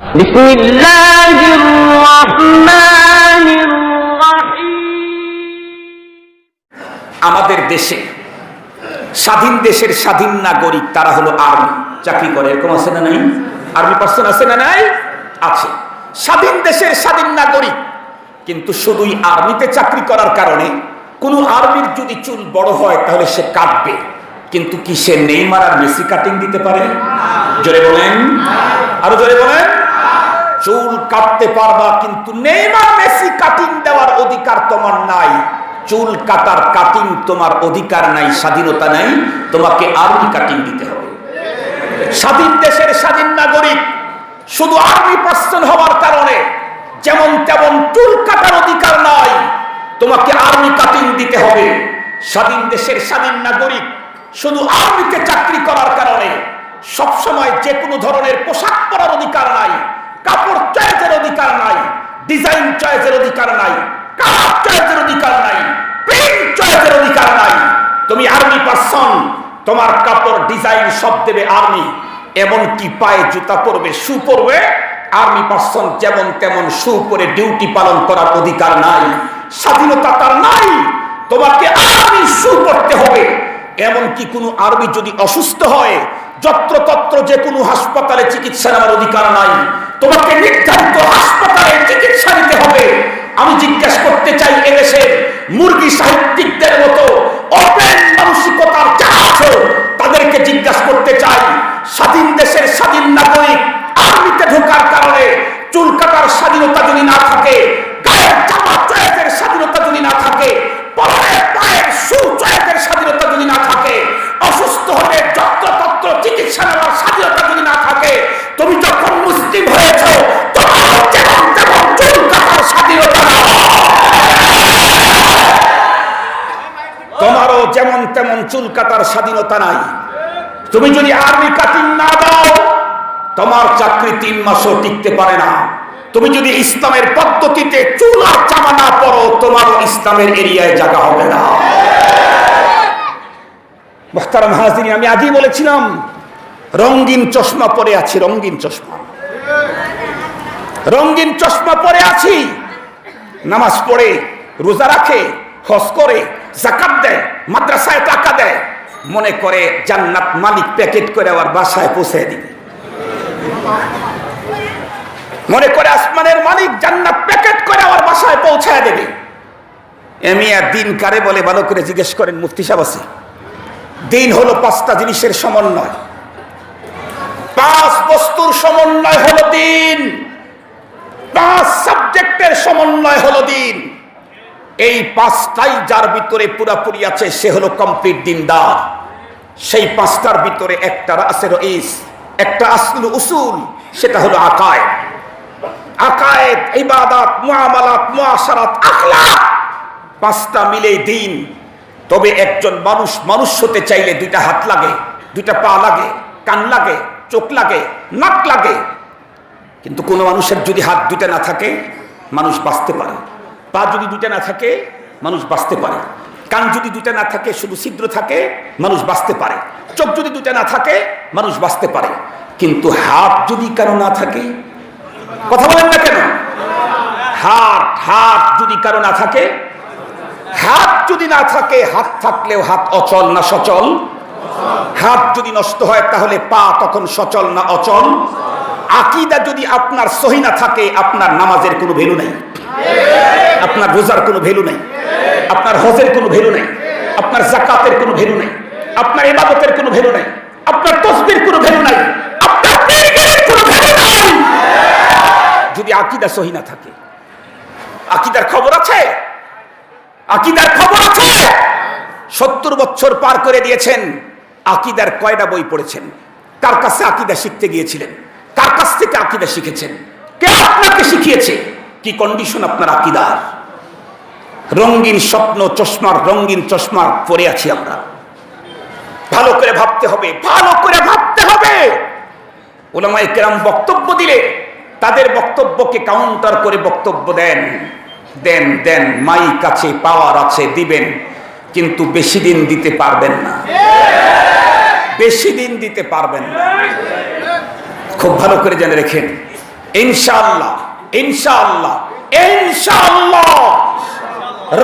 বিসমিল্লাহির রহমানির রহিম। আমাদের দেশে স্বাধীন দেশের স্বাধীন নাগরিক তারা হলো আর্মি, চাকরি করে। এরকম আছে না নাই? আর্মি পার্সন আছে না নাই? আছে। স্বাধীন দেশের স্বাধীন নাগরিক, কিন্তু শুধুই আর্মিতে চাকরি করার কারণে কোনো আর্মির যদি চুল বড় হয় তাহলে সে কাটবে, কিন্তু কি সে নেইমার আর মেসি কাটিং দিতে পারে? জোরে বলেন, আরো জোরে বলেন। চুল কাটতে পারবা, কিন্তু নেইমার মেসি কাটিং দেওয়ার অধিকার তোমার নাই। চুল কাটার কাটিং তোমার অধিকার নাই, স্বাধীনতা নাই, তোমাকে আর্মি কাটিং দিতে হবে। স্বাধীন দেশের স্বাধীন নাগরিক শুধু আর্মি পার্সন হওয়ার কারণে যেমন তেমন চুল কাটার অধিকার নাই, তোমাকে আর্মি কাটিং দিতে হবে। স্বাধীন দেশের স্বাধীন নাগরিক শুধু আর্মিতে চাকরি করার কারণে সবসময় যে কোনো ধরনের পোশাক পরার অধিকার নাই, কাপড় চয়েসের অধিকার নাই, ডিজাইন চয়েসের অধিকার নাই, কালার চয়েসের অধিকার নাই, প্রিন্ট চয়েসের অধিকার নাই। তুমি আর্মি পার্সন, তোমার কাপড় ডিজাইন সব দেবে আর্মি, এমনকি পায়ে জুতা পরবে, শু পরবে। আর্মি পার্সন যেমন তেমন শু পরে ডিউটি পালন করার অধিকার নাই, স্বাধীনতা তার নাই। তোমাকে আর্মি শু পরতে হবে। এমনকি কোনো আর্মি যদি অসুস্থ হয়, যত্রতত্র যে কোনো হাসপাতালে চিকিৎসা নেওয়ার অধিকার নাই, তোমাকে নির্ধারিত হাসপাতালে চিকিৎসা নিতে হবে। আমি জিজ্ঞাসা করতে চাই, এদেশের মুরগি সাহিত্যিকদের মতো ওপেন মানসিকতার যারা আছে তাদেরকে জিজ্ঞাসা করতে চাই, স্বাধীন দেশের স্বাধীন নাগরিক আর্মিতে ঢোকার কারণে চুল কাটার স্বাধীনতা যদি না থাকে, গায়ের জামা চয়েসের স্বাধীনতা যদি না থাকে, পায়ের শু চয়েসের স্বাধীনতা যদি না থাকে, অসুস্থ হলে যত্রতত্র চিকিৎসা নেওয়ার স্বাধীনতা যদি না থাকে, তুমি যখন মুসলিম হয়েছ তোমার যেমন তেমন চুল কাটার স্বাধীনতা না, তোমারও যেমন তেমন চুল কাটার স্বাধীনতা নাই। তুমি যদি আর্মি কাটিং না দাও, তোমার চাকরি 3 মাসও টিকতে পারে না। তুমি যদি ইসলামের পদ্ধতিতে চুল আর জামা না পরো, তোমারও ইসলামের এরিয়ায় জায়গা হবে না। মুহতারাম হাজিরিন, আমি আগেই বলেছিলাম রঙিন চশমা পরে আছি, রঙিন চশমা, রঙিন চশমা পরে আছি। নামাজ পড়ে, রোজা রাখে, হজ করে, যাকাত দেয়, মাদ্রাসায় টাকা দেয়, মনে করে জান্নাত মালিক প্যাকেট করে আবার বাসায় পৌঁছে দিবে। মনে করে আসমানের মালিক জান্নাত প্যাকেট করে আবার বাসায় পৌঁছায় দেবে। এমিয়া দিন কারে বলে ভালো করে জিজ্ঞেস করেন, মুফতি সাহেব আছে। দিন হলো 5টা জিনিসের সমন্বয়, 5 বস্তুর সমন্বয় হলো দিন, 5 সাবজেক্টের সমন্বয় হলো দিন। এই 5টাই যার ভিতরে পুরাপুরি আছে সে হলো কমপ্লিট দিনদার। সেই 5টার ভিতরে একটা আছে রইস, একটা আসলু উসুল, সেটা হলো আকায়েদ। আকায়েদ, ইবাদত, মুআমালাত, মুআশারাত, আখলাক, 5টা মিলেই দিন। তবে একজন মানুষ হতে চাইলে 2টা হাত লাগে, 2টা পা লাগে, কান লাগে, চোখ লাগে, নাক লাগে। কিন্তু কোন মানুষের যদি হাত 2টা না থাকে মানুষ বাঁচতে পারে, পা যদি 2টা না থাকে মানুষ বাঁচতে পারে, কান যদি 2টা না থাকে শুধু ছিদ্র থাকে মানুষ বাঁচতে পারে, চোখ যদি 2টা না থাকে মানুষ বাঁচতে পারে। কিন্তু হাত যদি কারো না থাকে, কথা বলেন না কেন? হাত যদি কারো না থাকে, হাত যদি না থাকে, হাত থাকলেও হাত অচল না সচল? হাত যদি নষ্ট হয় তাহলে পা তখন সচল না অচল? আকীদা যদি আপনার সহি না থাকে, আপনার নামাজের কোনো ভ্যালু নাই, আপনার রোজার কোনো ভ্যালু নাই, আপনার হজের কোনো ভ্যালু নাই, আপনার যাকাতের কোনো ভ্যালু নাই, আপনার ইবাদতের কোনো ভ্যালু নাই, আপনার তাসবিহর কোনো ভ্যালু নাই, আপনার পীরের কোনো ভ্যালু নাই যদি আকীদা সহি না থাকে। আকীদার খবর আছে? আকীদার খবর আছে? 70 বছর পার করে দিয়েছেন, আকীদার কয়টা বই পড়েছেন? কার কাছে আকীদা শিখতে গিয়েছিলেন? কার কাছ থেকে আকীদা শিখেছেন? কে আপনাকে শিখিয়েছে? কি কন্ডিশন আপনার আকীদার? রঙিন স্বপ্ন চশমার, রঙিন চশমা পরে আছি আমরা। ভালো করে ভাবতে হবে, ভালো করে ভাবতে হবে। উলামায়ে কেরাম বক্তব্য দিলে তাদের বক্তব্যকে কাউন্টার করে বক্তব্য দেন, মাইক আছে, পাওয়ার আছে, দিবেন, কিন্তু বেশি দিন দিতে পারবেন না, বেশি দিন দিতে পারবেন না। খুব ভালো করে জেনে রেখেন, ইনশাআল্লাহ ইনশাআল্লাহ ইনশাআল্লাহ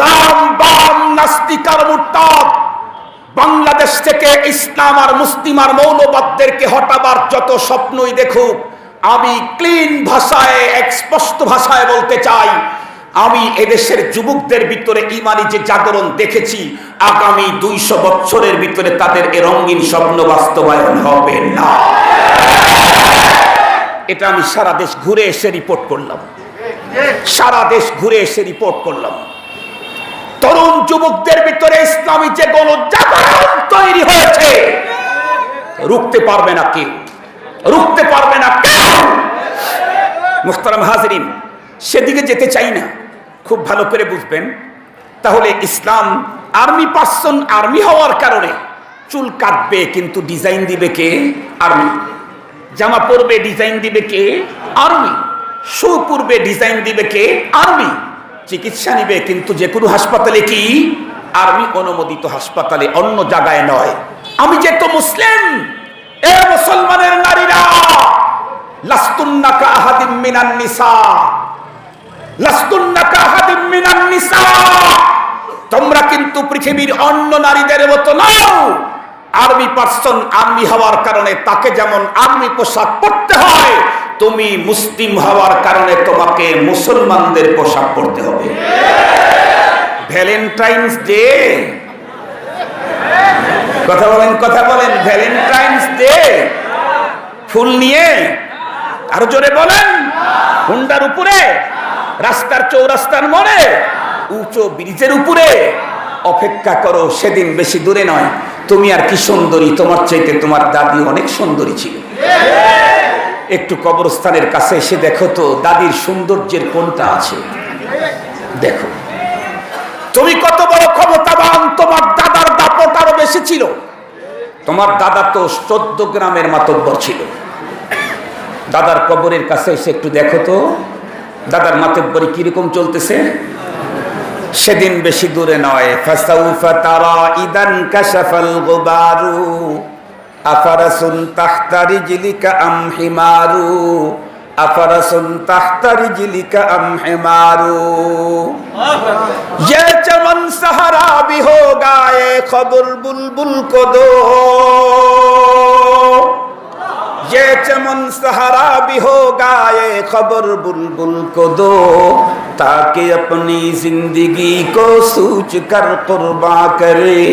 রাম বাম নাস্তিক আর মুরতাদ বাংলাদেশ থেকে ইসলাম আর মুসলিম আর মৌলবাদদেরকে হটাবার যত স্বপ্নই দেখুক, আমি ক্লিন ভাষায় স্পষ্ট ভাষায় বলতে চাই, আমি এদেশের যুবকদের ভিতরে ইমানি যে জাগরণ দেখেছি, আগামী 200 বছরের ভিতরে তাদের এ রঙিন স্বপ্ন বাস্তবায়ন হবে না। এটা আমি সারা দেশ ঘুরে এসে রিপোর্ট করলাম, সারা দেশ ঘুরে এসে রিপোর্ট করলাম। তরুণ যুবকদের ভিতরে ইসলামী যে গণজাগরণ তৈরি হয়েছে, রুখতে পারবে না কেউ, রুখতে পারবে না কেউ। মুহতারাম হাজরিন, সেদিকে যেতে চাই না, খুব ভালো করে বুঝবেন। তাহলে ইসলাম আর্মি পার্সন, আর্মি হওয়ার কারণে চুল কাটবে কিন্তু ডিজাইন দিবে কে? আর্মি। জামা পরবে ডিজাইন দিবে কে? আর্মি। শু পরবে ডিজাইন দিবে কে? আর্মি। চিকিৎসা নিবে কিন্তু যে কোনো হাসপাতালে কি? আর্মি অনুমোদিত হাসপাতালে, অন্য জায়গায় নয়। আমি যেহেতু মুসলিম, এ মুসলমানের নারীরা, লাস্তুন্না কা আহাদিম মিনান নিসা, লাস্তুন্না কা আহাদিম মিনান নিসা, তোমরা কিন্তু পৃথিবীর অন্য নারীদের মতো নও। আর্মি পার্সন, আর্মি হওয়ার কারণে তাকে যেমন আর্মি পোশাক পরতে হয়, তুমি মুসলিম হওয়ার কারণে তোমাকে মুসলমানদের পোশাক পরতে হবে। ভ্যালেন্টাইন্স ডে, কথা বলেন, কথা বলেন, ভ্যালেন্টাইন্স ডে ফুল নিয়ে, আরো জোরে বলেন, হুন্ডার উপরে, রাস্তার চৌরাস্তার মোড়ে, উঁচু ব্রিজের উপরে অপেক্ষা করো, সেদিন বেশি দূরে নয়। তুমি আর কি সুন্দরী, তোমার চাইতে তোমার দাদি অনেক সুন্দরী ছিল। একটু কবরস্থানের কাছে এসে দেখো তো দাদির সৌন্দর্যের কোনটা আছে, দেখো। তুমি কত বড় ক্ষমতাবান, তোমার দাদার দাপট আরো বেশি ছিল। তোমার দাদা তো 14 গ্রামের মাতব্বর ছিল। দাদার কবরের কাছে এসে একটু দেখো তো দাদার মাতব্বরি কিরকম চলতেছে। সেদিন বেশি দূরে নয়। ফাসাউফা তারা ইদান কাশাফাল গুবারু আফারাসুন তাহতা রিজলিকা আম হিমারু, আফারাসুন তাহতা রিজলিকা আম হিমারু। ये चमन सहारा भी होगा ये खबर बुलबुल को दो, ये चमन सहारा भी होगा ये खबर बुलबुल को दो, ताकि अपनी जिंदगी को सूझ कर कुर्बा करे,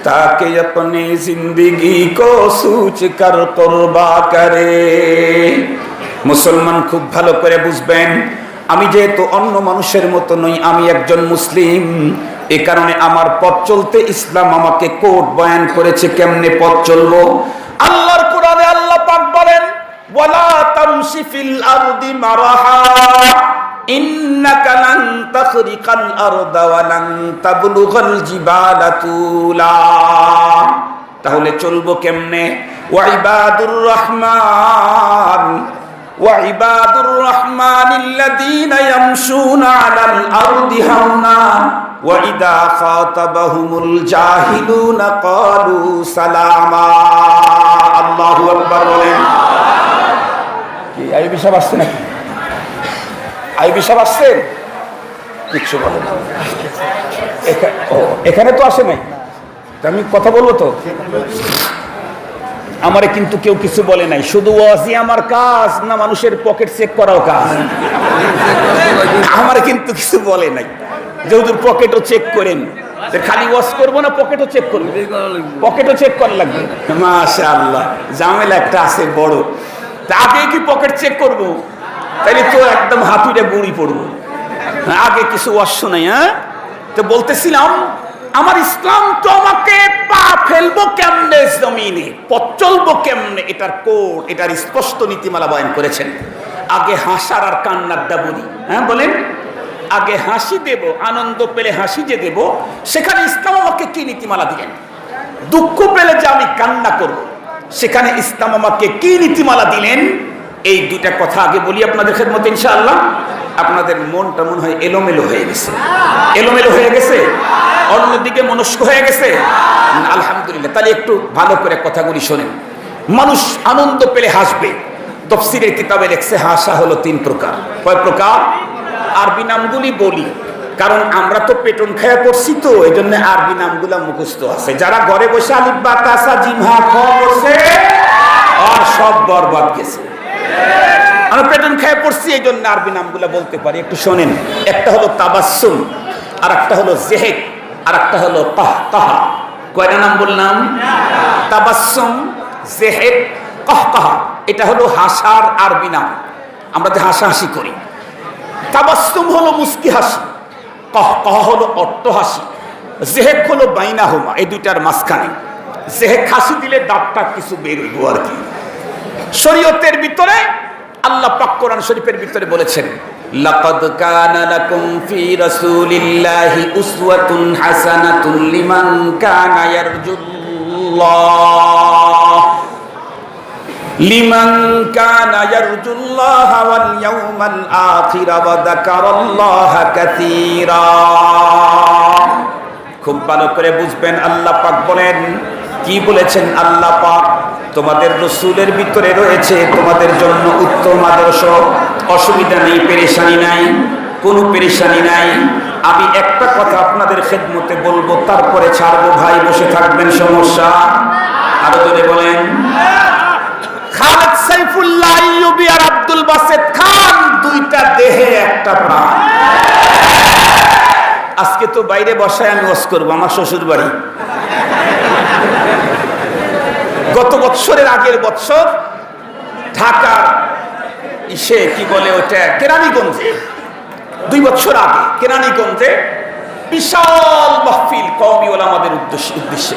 ताकि अपनी जिंदगी को सूझ कर कुर्बा करे। মুসলমান খুব ভালো করে বুঝবেন, আমি যেহেতু অন্য মানুষের মতো নই, আমি একজন মুসলিম, এ কারণে আমার পথ চলতে ইসলাম আমাকে কোড বয়ান করেছে কেমনে পথ চলবো। আল্লাহর কোরআনে আল্লাহ পাক বলেন, ওয়ালা তামশি ফিল আরদি মারাহা ইন্নাকা লান তাখরিকাল আরদা ওয়া লান তাবলুগাল জিবালা তুলা। তাহলে চলবো কেমনে? ওয়া ইবাদুর রহমান وعباد الرحمن الذين يمشون على الأرض هونا وإذا خاطبهم الجاهلون قالوا سلاما। الله أكبر বলেন। কি আইবি সাহেব আসছে নাকি? আইবি সাহেব আসছেন? কিছু বলেন না। এখানে তো আসে নাই, আমি কথা বলবো তো। আমারে কিন্তু কেউ কিছু বলে নাই, শুধু ওয়াজি আমার কাজ না মানুষের পকেট চেক করাও কাজ? আমারে কিন্তু কিছু বলে নাই যে হুজুর পকেটও চেক করেন। খালি ওয়াজ করবো না, পকেটও চেক করবো? পকেটও চেক করা লাগবে। মাশাআল্লাহ, ঝামেলা একটা আছে বড়। আগে কি পকেট চেক করবো? তাইলে তো একদম হাতুড়ে গুঁড়ি পড়বো। আগে কিছু ওয়াজ শোনাই। হ্যাঁ, তো বলতেছিলাম আমার ইসলাম তো আমাকে পা ফেলবো কেমনে জমিনে, পথ চলবো কেমনে, এটার কোড, এটার স্পষ্ট নীতিমালা বয়ান করেছেন। আগে হাসার আর কান্নারটা বলি। হ্যাঁ বলেন, আগে হাসি দেব, আনন্দ পেলে হাসি যে দেব, সেখানে ইসলাম আমাকে কি নীতিমালা দিলেন। দুঃখ পেলে যে আমি কান্না করব, সেখানে ইসলাম আমাকে কি নীতিমালা দিলেন। এই দুইটা কথা আগে বলি আপনাদের খেদমতে ইনশাআল্লাহ। আপনাদের মনটা মনে হয় এলোমেলো হয়ে গেছে, এলোমেলো হয়ে গেছে, অন্যদিকে মনস্ক হয়ে গেছে। আলহামদুলিল্লাহ, তাহলে একটু ভালো করে কথাগুলি শোনেন। মানুষ আনন্দ পেলে হাসবে, তাফসীরের কিতাবে লেখছে হাসা হলো 3 প্রকার। কয় প্রকার? আরবি নামগুলি বলি, কারণ আমরা তো পেটন খায়া পড়ছি, তো এই জন্য আরবি নামগুলা মুখস্থ আছে। যারা ঘরে বসে আলিফ বা তাসা জিম হা খ পড়ছে আর সব বরবাদ গেছে। আমরা পেটন খায়া পড়ছি, এই জন্য আরবি নামগুলা বলতে পারি। একটু শোনেন, একটা হলো তাবাসসুম, আর একটা হলো জেহেক, আর একটা হলো কাহকাহা। কয়টা নাম বললাম? তাবাসসুম, জেহেক, কাহকাহা। এটা হলো হাসার আরবি নাম। আমরা যে হাসাহাসি করি, তাবাসসুম হলো মুস্কি হাসি, কাহকাহা হলো অট্ট হাসি, জেহেক হলো বাইনাহুমা, এই দুইটার মাঝখানে। জেহেক হাসি দিলে দাঁতটা কিছু বের হইব আর কি। শরীয়তের ভিতরে আল্লাহ পাক কোরআন শরীফের ভিতরে বলেছেন, লাকাদ কানা লাকুম ফি রাসূলিল্লাহি উসওয়াতুন হাসানাতুন লিমান কানা ইয়ারজুল্লাহ ওয়াল ইয়াউমাল আখির ওয়া যাকারাল্লাহা কাসীরা। খুব ভালো করে বুঝবেন, আল্লাহ পাক বলেন, কি বলেছেন আল্লাহ পাক? তোমাদের রাসূলের ভিতরে রয়েছে তোমাদের জন্য উত্তম আদর্শ। অসুবিধা নেই, পেরেশানি নাই, কোনো পেরেশানি নাই। আমি একটা কথা আপনাদের খেদমতে বলবো, তারপরে ছাড়বো। ভাই বসে থাকবেন, সমস্যা? আরো জোরে বলেন। খালেদ সাইফুল্লাহ আইয়ুবী আর আব্দুল বাসেত খান, দুইটা দেহে একটা প্রাণ। আজকে তো বাইরে বসায় আমি ওয়াজ করবো, আমার শ্বশুর বাড়ি। গত বৎসরের আগের বৎসর ঢাকার ইসে কি বলে ওটা, কেরানীগঞ্জে, 2 বছর আগে কেরানীগঞ্জে বিশাল মাহফিল কওমি ওলামাদের উদ্দেশ্যে।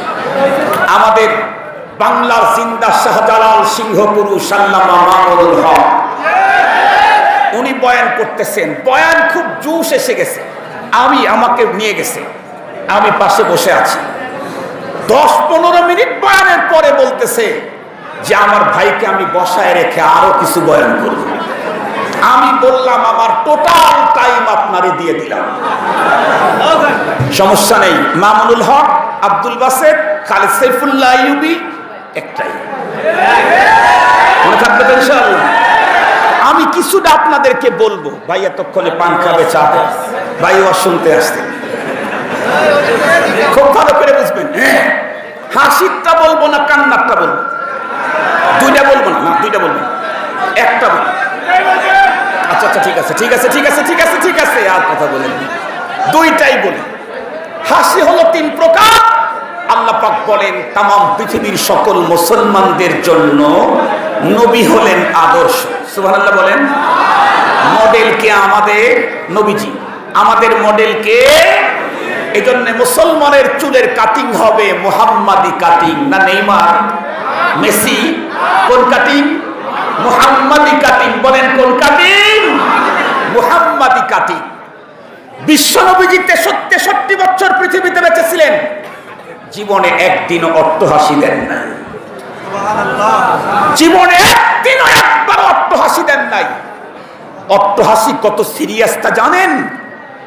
আমাদের বাংলার জিন্দা শাহজালাল সিংহ পুরুষ আল্লামা মামুনুল হক উনি বয়ান করতেছেন। বয়ান খুব জোশ এসে গেছে, আমাকে নিয়ে গেছে, আমি পাশে বসে আছি। 10-15 মিনিট বয়ানের পরে বলতেছে যে আমার ভাইকে আমি বসায় রেখে আরো কিছু বয়ান করব। আমি বললাম আমার টোটাল টাইম আপনারে দিয়ে দিলাম, সমস্যা নেই। মামুনুল হক, আব্দুল বাসেত, খালেদ সাইফুল্লাহ আইয়ুবী, একটাই। মনে থাকবে তো ইনশাআল্লাহ? আমি কিছুটা আপনাদেরকে বলবো। ভাই এতক্ষণে পান খাবে, চা ভাই ও শুনতে আসতেন। খুব ভালো করে বুঝবেন, হাসিটা বলবো না কান্নারটা বলবো? দুইটা বলবো না, দুইটা বলবো, একটা বলবো। আচ্ছা আচ্ছা, ঠিক আছে ঠিক আছে ঠিক আছে ঠিক আছে ঠিক আছে, আর কথা বলেন, দুইটাই বলি। হাসি হলো 3 প্রকার। আল্লাহ পাক বলেন তাম পৃথিবীর সকল মুসলমানদের জন্য নবী হলেন আদর্শ। সুবহানাল্লাহ বলেন। মডেল কে? আমাদের নবীজি। আমাদের মডেল কে? এই জন্য মুসলমানের চুলের কাটিং হবে মুহাম্মাদি কাটিং, না নেইমার মেসি। কোন কাটিং? মুহাম্মাদি কাটিং। বলেন কোন কাটিং? মুহাম্মাদি কাটিং। বিশ্ব নবীজি 63 বছর পৃথিবীতে বেঁচে ছিলেন, জীবনে একদিনও অট্টহাসি দেন নাই। জীবনে একদিনও একবার অট্টহাসি দেন নাই। অট্টহাসি কত সিরিয়াস তা জানেন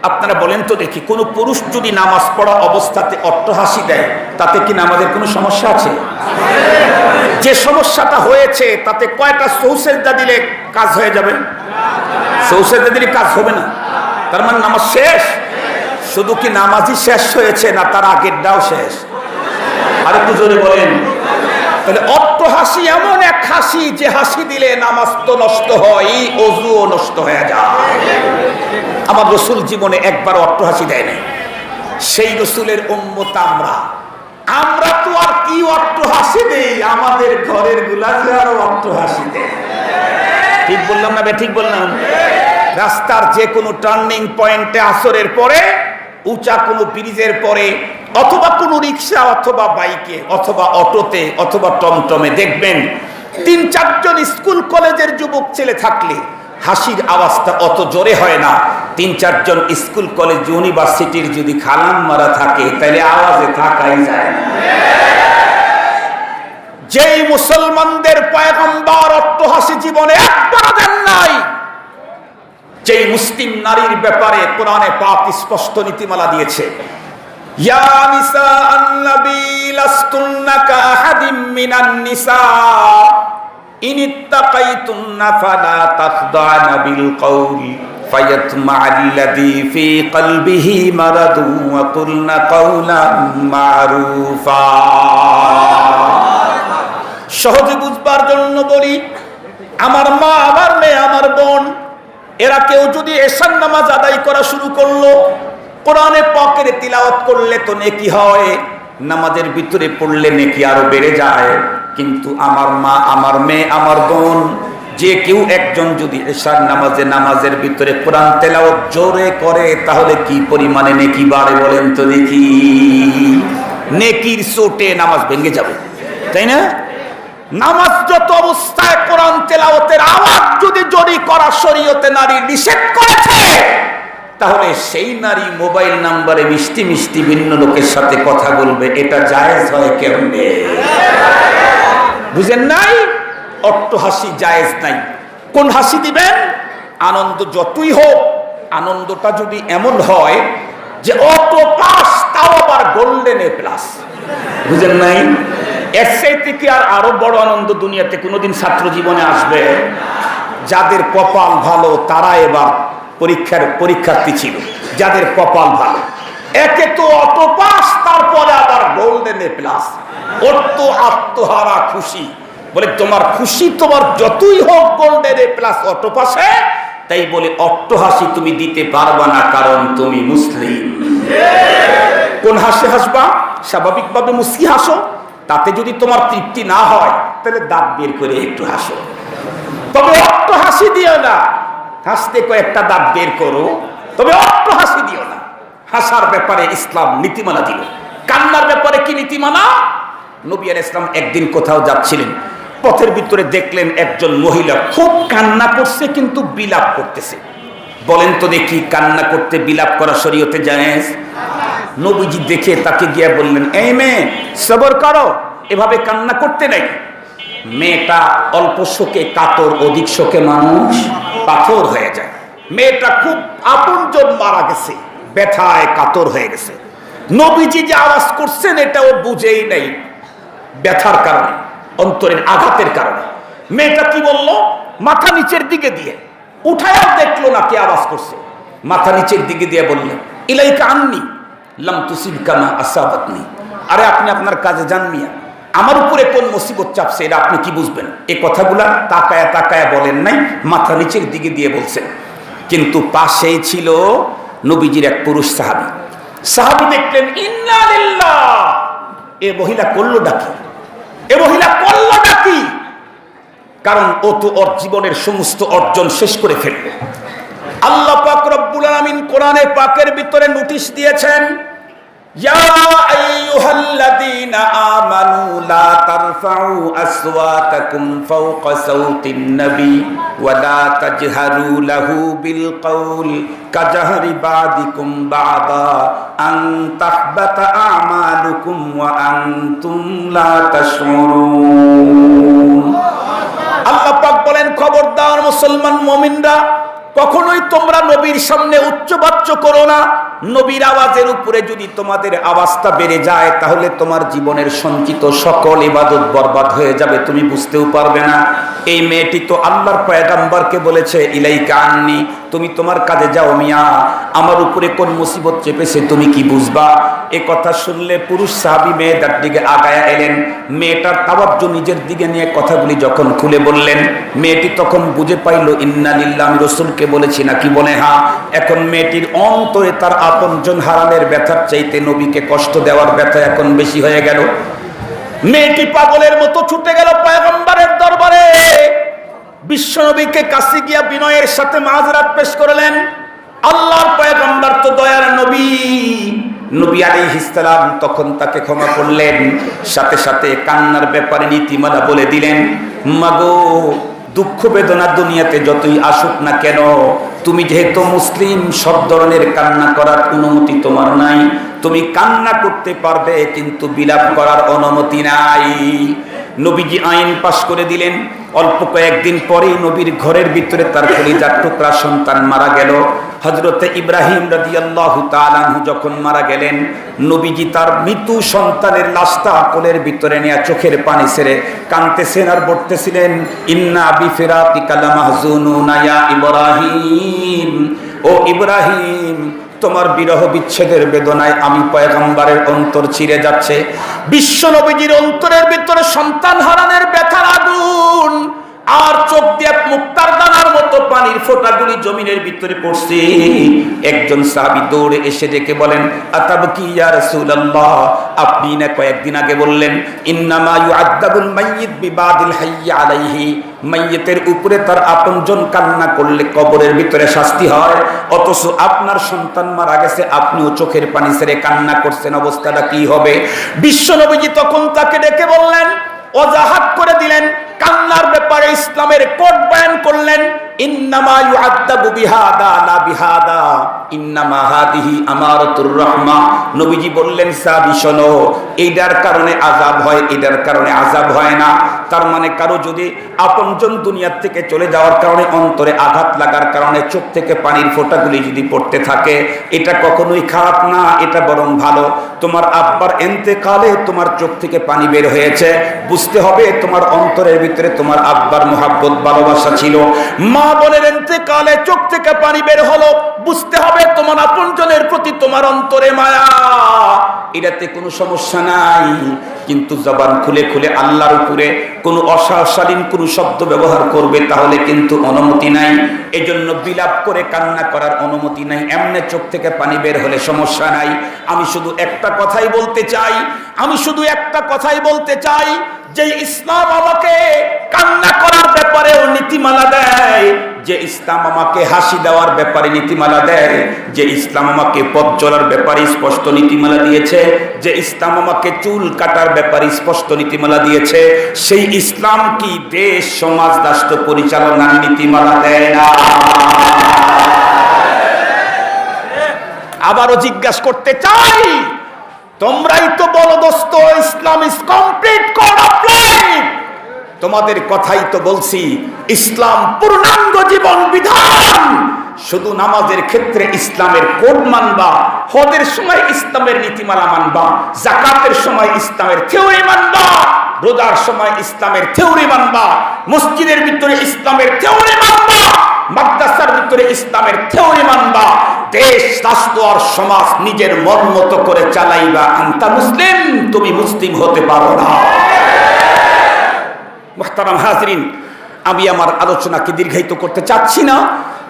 আপনারা? বলেন তো দেখি, কোন পুরুষ যদি নামাজ পড়া অবস্থাতে অট্টহাসি দেয়, তাতে কি নামাজের কোনো সমস্যা আছে? যে সমস্যাটা হয়েছে তাতে কয়টা সৌসেজদা দিলে কাজ হয়ে যাবে? সৌসেজদা দিলে কাজ হবে না, তার মানে নামাজ শেষ। শুধু কি নামাজই শেষ হয়েছে, না তার আগেরটাও শেষ? আর একটু জোরে বলেন। তাহলে অট্টহাসি এমন এক হাসি, যে হাসি দিলে নামাজ তো নষ্ট হয়, ওযুও নষ্ট হয়ে যায়। আমার রাসূল জীবনে একবার অট্টহাসি দেয় নাই। সেই রাসূলের উম্মত আমরা তো আর কি অট্টহাসি দেই, আমাদের ঘরের গুলাতে আরো অট্টহাসি দেয়। ঠিক বললাম না? ঠিক বললাম? রাস্তার যে কোনো টার্নিং পয়েন্টে আসরের পরে, উঁচা কোনো ব্রিজের পরে, অথবা কোনো রিক্সা অথবা বাইকে অথবা অটোতে অথবা টমটমে দেখবেন 3-4 জন স্কুল কলেজের যুবক ছেলে থাকলে হাসির আওয়াজটা অত জোরে হয় না। 3-4 জন স্কুল কলেজ ইউনিভার্সিটির যদি খালাম মারা থাকে, তাহলে আওয়াজে থাকাই যায় না। যেই মুসলমানদের পয়গম্বর অট্টহাসি জীবনে একবার দেন নাই, যেই মুসলিম নারীর ব্যাপারে কোরআনে পাক স্পষ্ট নীতিমালা দিয়েছে, ইয়া নিসাআন নবী লাস্তুন্না কাআহাদিম মিনান নিসা, ইনিত্তাকাইতুন্না ফালা তাখদানা বিল কওলি ফায়াতমাআল্লাযী ফী কলবিহি মারাদু ওয়া কুলনা কাওলান মারুফা। সহজে বুঝবার জন্য বলি, আমার মা, আমার মেয়ে, আমার বোন, এরা কেউ যদি এশার নামাজ আদায় করা শুরু করলো, কোরআনে পাকের তিলাওয়াত করলে তো নেকি হয়, নামাজের ভিতরে পড়লে নেকি আরো বেড়ে যায়। কিন্তু আমার মা, আমার মেয়ে, আমার বোন, যে কেউ একজন যদি এশার নামাজের ভিতরে কোরআন তেলাওয়াত জোরে করে, তাহলে কি পরিমাণে নেকি বাড়ে বলেন তো দেখি? নেকির চোটে নামাজ ভেঙে যাবে, তাই না? নামাজ যত অবস্থায় কোরআন তেলাওয়াতের আওয়াজ যদি জোরে করা শরীয়তে নারী নিষেধ করেছে, তাহলে সেই নারী মোবাইল নাম্বারে মিষ্টি মিষ্টি ভিন্ন লোকের সাথে কথা বলবে, এটা জায়েজ হয় কেমনে? বুঝেন নাই? অট্ট হাসি জায়েজ নাই। কোন হাসি দিবেন? আনন্দ যতই হোক, আনন্দটা যদি এমন হয় যে অত পাস, তাও আবার গোল্ডেন এ প্লাস। বুঝেন নাই? এর চাইতে কি আর আরো বড় আনন্দ দুনিয়াতে কোনোদিন ছাত্র জীবনে আসবে? যাদের কপাল ভালো তারা এবার পরীক্ষার্থী ছিল, যাদের কপাল ভালো, একে তো অত পাস, তারপরে আবার গোল্ডেন এ প্লাস। ওর তো আত্মহারা খুশি, বলে তোমার খুশি তোমার যতই হোক গোল্ডেন এ প্লাস অটো পাশে, তাই বলে অট্ট হাসি তুমি দিতে পারবা না, কারণ তুমি মুসলিম। কোন হাসি হাসবা? স্বাভাবিকভাবে মুস্কি হাসো। তাতে যদি তোমার তৃপ্তি না হয়, তাহলে দাঁত বের করে একটু হাসো। তবে অট্ট হাসি দিও না। হাসতে কয়েকটা দাঁত বের করো, তবে অট্ট হাসি দিও না। হাসার ব্যাপারে ইসলাম নীতিমালা দিল। কান্নার ব্যাপারে কি নীতিমালা? নবী আলাইহিস সালাম একদিন কোথাও যাচ্ছিলেন, পথের ভিতরে দেখলেন একজন মহিলা খুব কান্না করছে, কিন্তু বিলাপ করতেছে। বলেন তো দেখি, কান্না করতে বিলাপ করা শরীয়তে জায়েজ? নবীজি দেখে তাকে গিয়ে বললেন, এই মেয়ে, সবর করো, এভাবে কান্না করতে নাই। মেয়েটা অল্প শোকে কাতর, অধিক শোকে মানুষ পাথর হয়ে যায়। মেয়েটা খুব আপনজন মারা গেছে, ব্যথায় কাতর হয়ে গেছে। নবীজি যে আওয়াজ করছেন এটা ও বুঝেই নাই, ব্যথার কারণে, অন্তরের আঘাতের কারণে। মেয়েটা কি বলল? মাথা নিচের দিকে দিয়ে উঠায় দেখলো না কে আওয়াজ করছে। মাথা নিচের দিকে দিয়ে বললেন, ইলাইকা আন্নি লাম তুসিবকা মা আসাবাতনি। আরে আপনি আপনার কাজে যান মিয়া, আমার উপরে কোন মুসিবত চাপছে এটা আপনি কি বুঝবেন? এই কথাগুলা তাকায়া তাকায়া বলেন নাই, মাথা নিচের দিকে দিয়ে বলছেন। কিন্তু পাশেই ছিল নবীজির এক পুরুষ সাহাবী। সাহাবী দেখলেন, ইন্না লিল্লাহ, এ মহিলা করলো ডাকি, এ মহিলা করলো ডাকি। কারণ ও তো ওর জীবনের সমস্ত অর্জন শেষ করে ফেলল। আল্লাহ পাক রব্বুল আলামিন কোরআনে পাকের ভিতরে নোটিশ দিয়েছেন, ইয়া আইয়ুহাল্লাযীনা আমানু লা তারফাউ আসওয়াতাকুম ফাওকা সাওতিন নবী ওয়া লা তাজহারু লাহু বিল কওল কাজহারি বাদিকুম বা'দা আন তাহবাতা আমালুকুম ওয়া আনতুম লা তাশউরুন। আল্লাহ পাক বলেন, খবরদার মুসলমান মুমিনরা, কখনোই তোমরা নবীর সামনে উচ্চবাচ্য করো না। নবীর আওয়াজের উপরে যদি তোমাদের আওয়াজটা বেড়ে যায়, তাহলে তোমার জীবনের সঞ্চিত সকল ইবাদত বরবাদ হয়ে যাবে, তুমি বুঝতেও পারবে না। এই মেয়েটি তো আল্লাহর পয়গম্বরকে বলেছে, ইলাইকা আন্নি, তুমি তোমার কাজে যাও মিয়া, আমার উপরে কোন মুসিবত চেপেছে তুমি কি বুঝবা? এ কথা শুনলে পুরুষ সাহাবী মেয়েটার দিকে আগায়া এলেন। মেয়েটার তাওয়াজ্জু নিজের দিকে নিয়ে কথাগুলি যখন খুলে বললেন, মেয়েটি তখন বুঝে পাইল ইন্না লিল্লাহ, আমি রাসূলকে বলেছি নাকি বলে হ্যাঁ। এখন মেয়েটির অন্তরে তার আপনজন হারামের ব্যথার চাইতে নবীকে কষ্ট দেওয়ার ব্যথা এখন বেশি হয়ে গেল। মেয়েটি পাগলের মতো ছুটে গেল পয়গম্বরের দরবারে। বিশ্বনবীকে কাছে গিয়া বিনয়ের সাথে মাযরাত পেশ করলেন। আল্লাহর পয়গম্বর তো দয়ার নবী, নবী আলাইহিস সালাম তখন তাকে ক্ষমা করলেন, সাথে সাথে কান্নার ব্যাপারে নীতিমালা বলে দিলেন। মাগো, দুঃখ বেদনা দুনিয়াতে যতই আসুক না কেন, তুমি যেহেতু মুসলিম, সব ধরনের কান্না করার অনুমতি তোমার নাই। তুমি কান্না করতে পারবে, কিন্তু বিলাপ করার অনুমতি নাই। নবীজি আইন পাশ করে দিলেন। অল্প কয়েকদিন পরেই নবীর ঘরের ভিতরে তার কলিজার টুকরা সন্তান মারা গেল। হযরতে ইব্রাহিম রাদিয়াল্লাহু তাআলা আনহু যখন মারা গেলেন, নবীজি তার মৃত্যু সন্তানের লাশটা কোলের ভিতরে নিয়ে চোখের পানি ছেড়ে কাঁদতেছেন আর বলতেছিলেন, ইন্না বিফিরাকিকা লামাহজুনুনা ইয়া ইব্রাহিম, ও ইব্রাহিম তোমার বিরহ বিচ্ছেদের বেদনায় আমি পয়গম্বরের অন্তর ছিঁড়ে যাচ্ছে। বিশ্ব নবীজির অন্তরের ভিতরে সন্তান হারানোর ব্যথার আগুন, আর চোখ দিয়ে মুক্তার দানার মতো পানির ফোঁটাগুলি জমিনের ভিতরে পড়ছে। একজন সাহাবী দৌড়ে এসে ডেকে বলেন, আতাবকি ইয়া রাসূলুল্লাহ, আপনি না কয়েকদিন আগে বললেন ইন্নামা ইউআদ্দাবুল মাইয়িত বিবাদিল হাইয়্যি আলাইহি, মাইয়িতের উপরে তার আপনজন কান্না করলে কবরের ভিতরে শাস্তি হয়, অথচ আপনার সন্তান মারা গেছে, আপনিও চোখের পানি ছেড়ে কান্না করছেন, অবস্থাটা কি হবে? বিশ্ব নবীজি তখন তাকে ডেকে বললেন, ওয়াজাহাত করে দিলেন, কান্নার ব্যাপারে ইসলামের কোড বয়ান করলেন, ইন্নামা ইউআদ্দাবু বিহাদা লা বিহাদা, ইন্নামা হাদিহি আমারাতুর রাহমা। নবীজি বললেন, সাহাবী শোনো, এইটার কারণে আযাব হয়, এটার কারণে আযাব হয় না। তার মানে কারো যদি আপনজন দুনিয়ার থেকে চলে যাওয়ার কারণে অন্তরে আঘাত লাগার কারণে চোখ থেকে পানির ফোঁটাগুলি যদি পড়তে থাকে, এটা কখনোই খারাপ না, এটা বরং ভালো। তোমার আব্বার ইন্তেকালে তোমার চোখ থেকে পানি বের হয়েছে, বুঝতে হবে তোমার অন্তরের ভিতরে তোমার আব্বার মোহাব্বত ভালোবাসা ছিল। মা বোনের ইন্তেকালে চোখ থেকে পানি বের হলো, বুঝতে হবে তোমার আপনজনের প্রতি তোমার অন্তরে মায়া। এটাতে কোনো সমস্যা নাই, কিন্তু জবান খুলে খুলে আল্লাহর উপরে কোনো অশালীন কোনো শব্দ ব্যবহার করবে, তাহলে কিন্তু অনুমতি নাই। এজন্য বিলাপ করে কান্না করার অনুমতি নাই। এমনি চোখ থেকে পানি বের হলে সমস্যা নাই। আমি শুধু একটা কথাই বলতে চাই, যে ইসলাম আমাকে কান্না করার ব্যাপারেও নীতিমালা দেয়, যে ইসলাম আমাকে হাসি দেওয়ার ব্যাপারে নীতিমালা দেয়, যে ইসলাম আমাকে পথ চলার ব্যাপারে স্পষ্ট নীতিমালা দিয়েছে, যে ইসলাম আমাকে চুল কাটার ব্যাপারে স্পষ্ট নীতিমালা দিয়েছে, সেই ইসলাম কি দেশ সমাজ রাষ্ট্র পরিচালনার নীতিমালা দেয় না? আবারও জিজ্ঞাসা করতে চাই, তোমরাই তো বলো দোস্ত ইসলাম is complete code of life, তোমাদের কথাই তো বলছি, ইসলাম পূর্ণাঙ্গ জীবন বিধান। শুধু নামাজের ক্ষেত্রে ইসলামের কোড মানবা, হজের সময় ইসলামের নীতিমালা মানবা, যাকাতের সময় ইসলামের থিওরি মানবা, রোজার সময় ইসলামের থিওরি মানবা, মসজিদের ভিতরে ইসলামের থিওরি মানবা, মাদ্রাসার ভিতরে ইসলামের থিওরি মানবা, দেশ রাষ্ট্র আর সমাজ নিজের মন মতো করে চালাইবা। আনতা মুসলিম, তুমি মুসলিম হতে পারো না। মুহতারাম হাজরিন, আমি আমার আলোচনাকে দীর্ঘায়িত করতে চাচ্ছি না,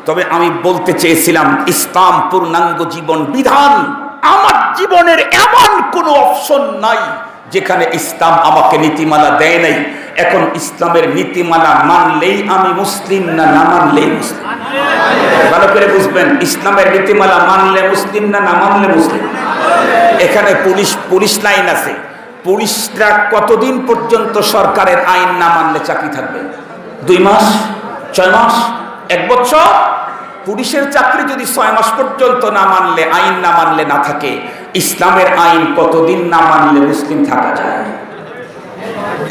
তবে আমি বলতে চেয়েছিলাম ইসলাম পূর্ণাঙ্গ জীবন বিধান। আমার জীবনের এমন কোনো অপশন নাই যেখানে ইসলাম আমাকে নীতিমালা দেয় নাই। এখন ইসলামের নীতিমালা মানলেই আমি মুসলিম, না না মানলেই মুসলিম? ভালো করে বুঝবেন, ইসলামের নীতিমালা মানলে মুসলিম, না না মানলে মুসলিম? এখানে পুলিশ লাইন আছে। পুলিশরা কতদিন পর্যন্ত সরকারের আইন না মানলে চাকরি থাকবে? 2 মাস, 6 মাস, 1 বছর? পুলিশের চাকরি যদি 6 মাস পর্যন্ত না মানলে, আইন না মানলে না থাকে, ইসলামের আইন কতদিন না মানলে মুসলিম থাকা যায়?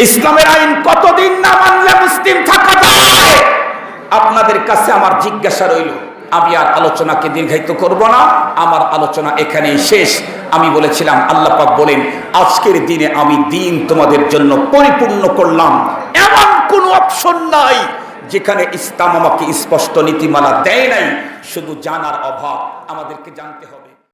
ইসলামের আইন কতদিন না মানলে মুসলিম থাকা যায়? আপনাদের কাছে আমার জিজ্ঞাসা রইল। আমি আর আলোচনাকে দীর্ঘায়িত করব না, আমার আলোচনা এখানেই শেষ। আমি বলেছিলাম, আল্লাহ পাক বলেন, আজকের দিনে আমি দিন তোমাদের জন্য পরিপূর্ণ করলাম। এমন কোনো অপশন নাই যেখানে ইসলাম আমাকে স্পষ্ট নীতিমালা দেয় নাই। শুধু জানার অভাব, আমাদেরকে জানতে হবে।